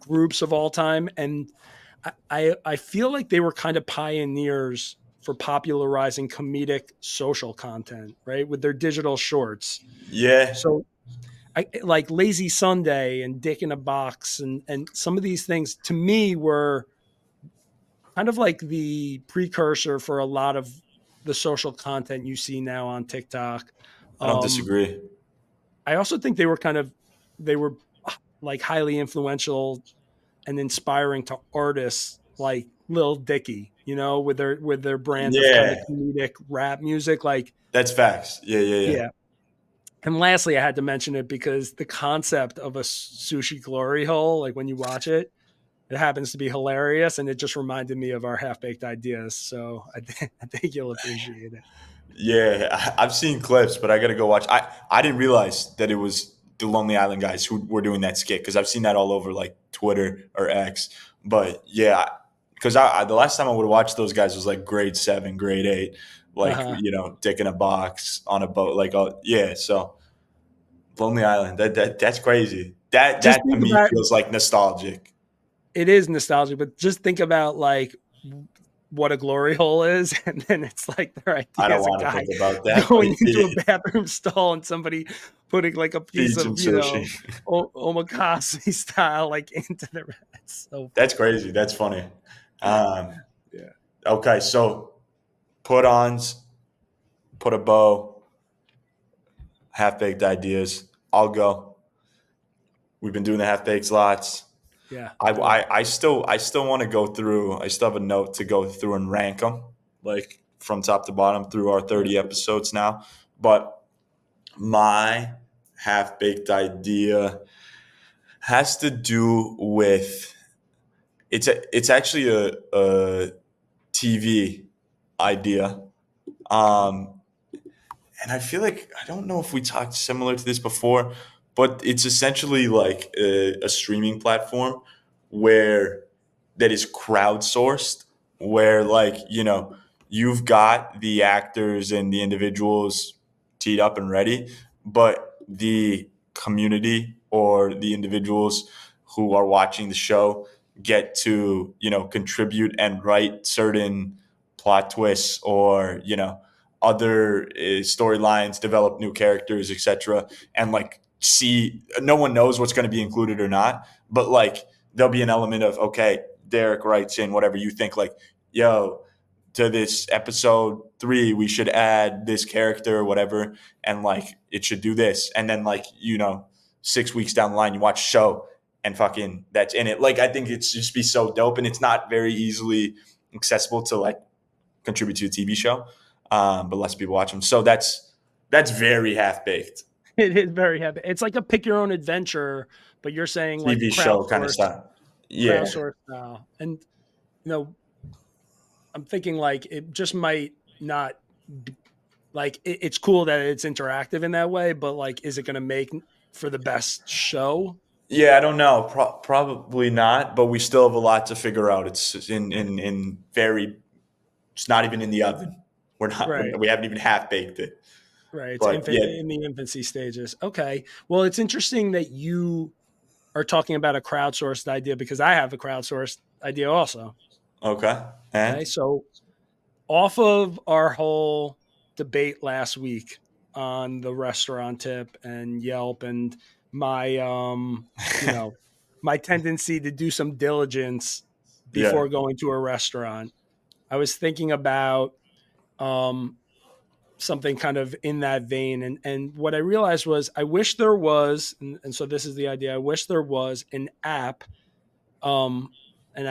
groups of all time. And I feel like they were kind of pioneers for popularizing comedic social content, right? With their digital shorts. yeah. So like Lazy Sunday and Dick in a Box and some of these things to me were kind of like the precursor for a lot of the social content you see now on TikTok. I don't Um, disagree. I also think they were like highly influential and inspiring to artists like Lil Dicky, with their brand of kind of Yeah, comedic rap music. Like, that's facts. Yeah, yeah, yeah. yeah. And lastly, I had to mention it because the concept of a sushi glory hole, like when you watch it, it happens to be hilarious, and it just reminded me of our half baked ideas. So I think you'll appreciate it. Yeah, I've seen clips, but I got to go watch. I didn't realize that it was the Lonely Island guys who were doing that skit because I've seen that all over like Twitter or X. But yeah, because the last time I would watch those guys was like grade 7, grade 8, like Uh-huh. dick in a box on a boat, like oh yeah. So Lonely Island, that's crazy. That Just to think me about feels like nostalgic. it is nostalgic, but just think about like what a glory hole is, and then it's like their I idea don't is a want to guy think about that, but going into a it bathroom stall and somebody putting like a piece feeds some of sushi. omakase style like into the. It's so That's funny. crazy. That's funny. Um, Yeah, okay, so put ons, put a bow, half baked ideas. I'll go. We've been doing the half bakes lots. yeah, I, do it. I still want to go through. I still have a note to go through and rank them, like from top to bottom through our Yeah. 30 episodes now. But my half baked idea has to do with it's actually a TV idea. Um, and I feel like I don't know if we talked similar to this before, but it's essentially like a streaming platform where that is crowdsourced, where like you've got the actors and the individuals teed up and ready, but the community or the individuals who are watching the show get to contribute and write certain plot twists or other storylines, develop new characters, etc. And like see, no one knows what's going to be included or not, but like there'll be an element of okay, Derek writes in whatever you think, like yo, to this episode 3 we should add this character or whatever, and like it should do this, and then like 6 weeks down the line you watch a show and fucking that's in it. Like I think it's just be so dope, and it's not very easily accessible to like contribute to a TV show, but less people watch them. So that's very half baked It is very heavy. It's like a pick your own adventure, but you're saying like TV show kind of stuff. Yeah, crowdsourced now. And you know, I'm thinking like it just might not be, like it's cool that it's interactive in that way, but like, is it going to make for the best show? yeah. I don't know. Probably not, but we still have a lot to figure out. It's in very. It's not even in the oven. We're not. Right. We haven't even half baked it. Right. It's But yeah, in the infancy stages. Okay. Well, it's interesting that you are talking about a crowdsourced idea because I have a crowdsourced idea also. okay. Okay. And So off of our whole debate last week on the restaurant tip and Yelp and my you know my tendency to do some diligence yeah, before going to a restaurant, I was thinking about um something kind of in that vein, and what I realized was I wish there was, and so this is the idea, I wish there was an app, um and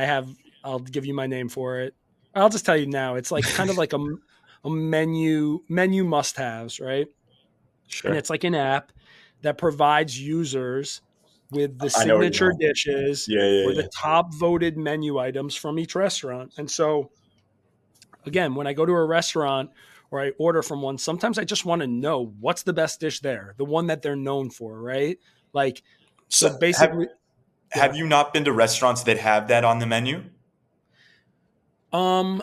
I'll give you my name for it. I'll just tell you now. It's like kind of like a menu must haves, right? And Sure. it's like an app that provides users with the I know where you're signature going. dishes Yeah, yeah, or yeah. the top voted menu items from each restaurant. And so, again, when I go to a restaurant or I order from one, sometimes I just want to know what's the best dish there, the one that they're known for, right? Like, so So have basically, go have ahead. you not been to restaurants that have that on the menu? Um,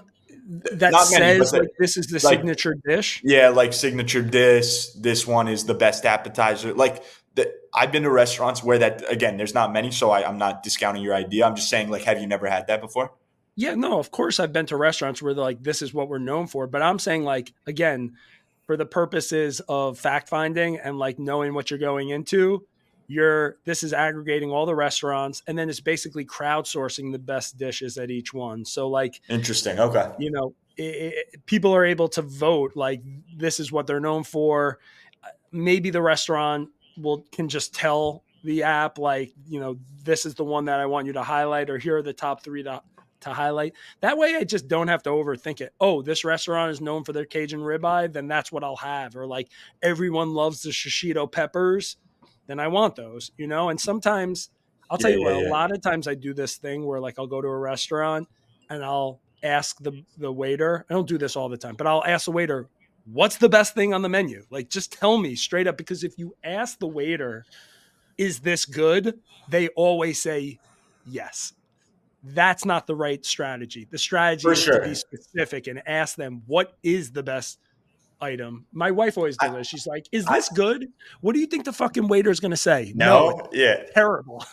that Not many, but says like this is the like signature dish. yeah, like signature dish. This one is the best appetizer. Like I've been to restaurants where that again. There's not many, so I'm not discounting your idea. I'm just saying, like, have you never had that before? Yeah, no, of course I've been to restaurants where they're like, this is what we're known for. But I'm saying, like, again, for the purposes of fact finding and like knowing what you're going into, this is aggregating all the restaurants and then it's basically crowdsourcing the best dishes at each one. So like, Interesting. Okay. people are able to vote like this is what they're known for. Maybe the restaurant can just tell the app like, this is the one that I want you to highlight, or here are the top three to highlight. That way I just don't have to overthink it. Oh, this restaurant is known for their Cajun ribeye, then that's what I'll have. Or like everyone loves the shishito peppers, then I want those, and sometimes I'll tell Yeah, you yeah, what, a yeah. lot of times I do this thing where like I'll go to a restaurant and I'll ask the waiter. I don't do this all the time, but I'll ask the waiter, what's the best thing on the menu? Like, just tell me straight up. Because if you ask the waiter, is this good? They always say yes. That's not the right strategy. The strategy For is to be sure. specific and ask them, what is the best item? My wife always I, does it. She's like, is I this good? What do you think the fucking waiter is going to say? No, it's no. Yeah, terrible.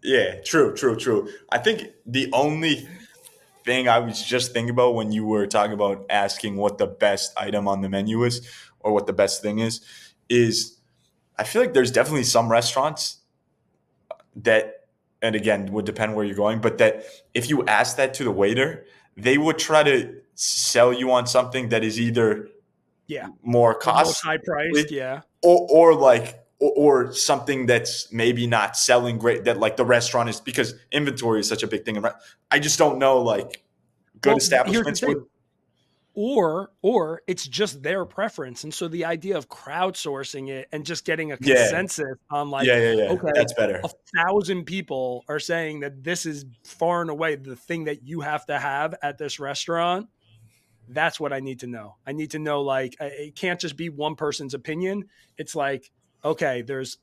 yeah. True, true, true. I think the only thing I was just thinking about when you were talking about asking what the best item on the menu is or what the best thing is I feel like there's definitely some restaurants that, and again, would depend where you're going, but that if you ask that to the waiter, they would try to sell you on something that is either Yeah. more The most costly high priced. Yeah. or like or something that's maybe not selling great, that like the restaurant is, because inventory is such a big thing. I just don't know, like good Well, here's the establishments would. thing. Or it's just their preference. And so the idea of crowdsourcing it and just getting a Yeah, consensus on like, yeah, yeah, yeah. okay, That's better. 1,000 people are saying that this is far and away the thing that you have to have at this restaurant. That's what I need to know. I need to know, like, it can't just be one person's opinion. It's like, okay, there's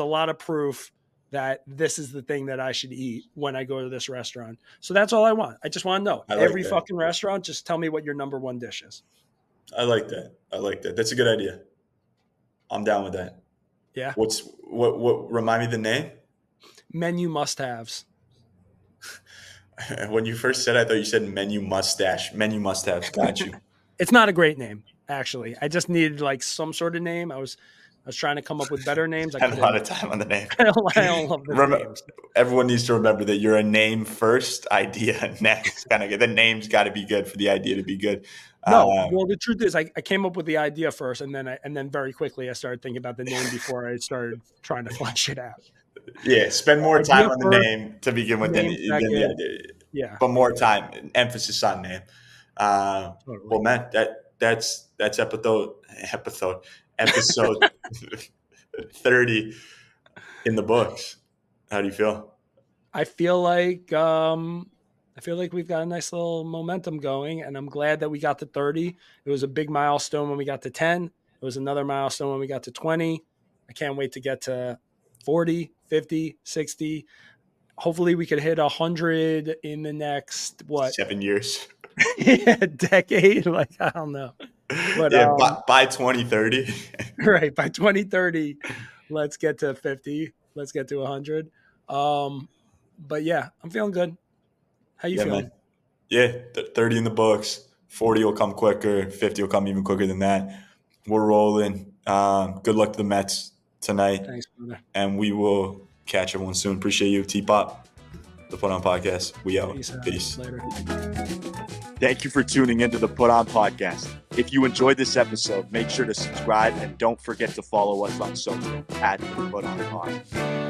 a lot of proof that this is the thing that I should eat when I go to this restaurant. So that's all I want. I just want to know. I like Every that. fucking restaurant, just tell me what your number one dish is. I like that. I like that. That's a good idea. I'm down with that. Yeah. What remind me the name? Menu must-haves. When you first said it, I thought you said menu mustache. Menu must-haves. Got you. It's not a great name, actually. I just needed like some sort of name. I was trying to come up with better names. I Spend a lot couldn't. of time on the name. I don't love this Remember, name. everyone needs to remember that you're a name first, idea next. Kind of, the name's got to be good for the idea to be good. No, well, the truth is, I came up with the idea first, and then very quickly I started thinking about the name before I started trying to flesh it out. Yeah, spend more time Idea on the first, name to begin with than name the second. idea, Yeah, but more time, emphasis on name. totally. Well, man, that's episode 30 in the books. How do you feel? I feel like we've got a nice little momentum going, and I'm glad that we got to 30. It was a big milestone when we got to 10. It was another milestone when we got to 20. I can't wait to get to 40, 50, 60. Hopefully we could hit 100 in the next 7 years. decade. Like, I don't know. But Yeah, by 2030. right, by 2030, let's get to 50. Let's get to 100. But yeah, I'm feeling good. How you Yeah, man. feeling? Yeah, 30 in the books. 40 will come quicker. 50 will come even quicker than that. We're rolling. Good luck to the Mets tonight. Thanks, brother. And we will catch everyone soon. Appreciate you, T-Pop, the Put On Podcast. We out. Peace. Later. Thank you for tuning into the Put On Podcast. If you enjoyed this episode, make sure to subscribe and don't forget to follow us on social at the Put On Pod.